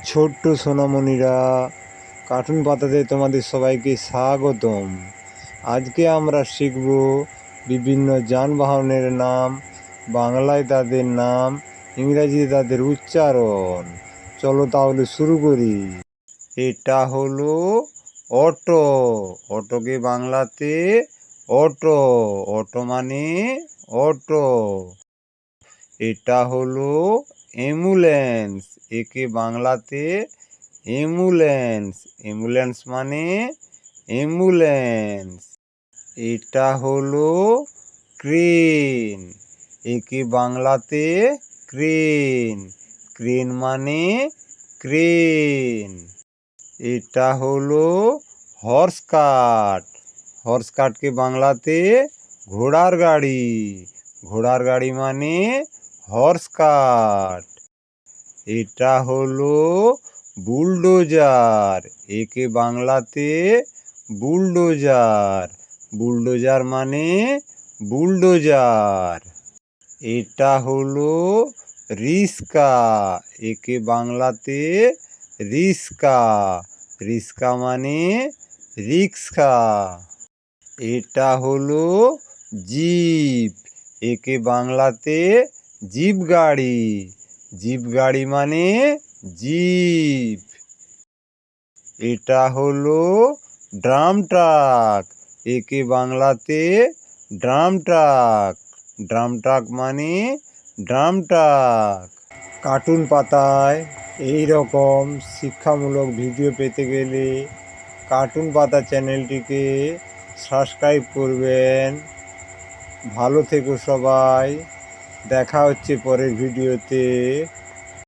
ছোট্ট সোনামণিরা, কার্টুন পাতাতে তোমাদের সবাইকে স্বাগতম। আজকে আমরা শিখব বিভিন্ন যানবাহনের নাম, বাংলায় তাদের নাম, ইংরাজিতে তাদের উচ্চারণ। চলো তাহলে শুরু করি। এটা হলো অটো। অটোকে বাংলাতে অটো, অটো মানে অটো। এটা হলো অ্যাম্বুলেন্স, একে বাংলাতে অ্যাম্বুলেন্স, অ্যাম্বুলেন্স মানে অ্যাম্বুলেন্স। এটা হলো ক্রেন, একে বাংলাতে ক্রেন, ক্রেন মানে ক্রেন। এটা হলো হর্স কার্ট, হর্স কার্টকে বাংলাতে ঘোড়ার গাড়ি, ঘোড়ার গাড়ি মানে হর্স কার্ট। এটা হলো বুলডোজার, একে বাংলাতে বুলডোজার, বুলডোজার মানে বুলডোজার। এটা হলো রিস্কা, একে বাংলাতে রিস্কা, রিস্কা মানে রিক্সা। এটা হলো জিপ, একে বাংলাতে জিপ গাড়ি, জিপ গাড়ি মানে জিপ। এটা হলো ড্রাম ট্রাক, একে বাংলাতে ড্রাম ট্রাক, ড্রাম ট্রাক মানে ড্রাম ট্রাক। কার্টুন পাতায় এই রকম শিক্ষামূলক ভিডিও পেতে গেলে কার্টুন পাতা চ্যানেলটিকে সাবস্ক্রাইব করবেন। ভালো থেকো সবাই, দেখা হচ্ছে পরের ভিডিওতে।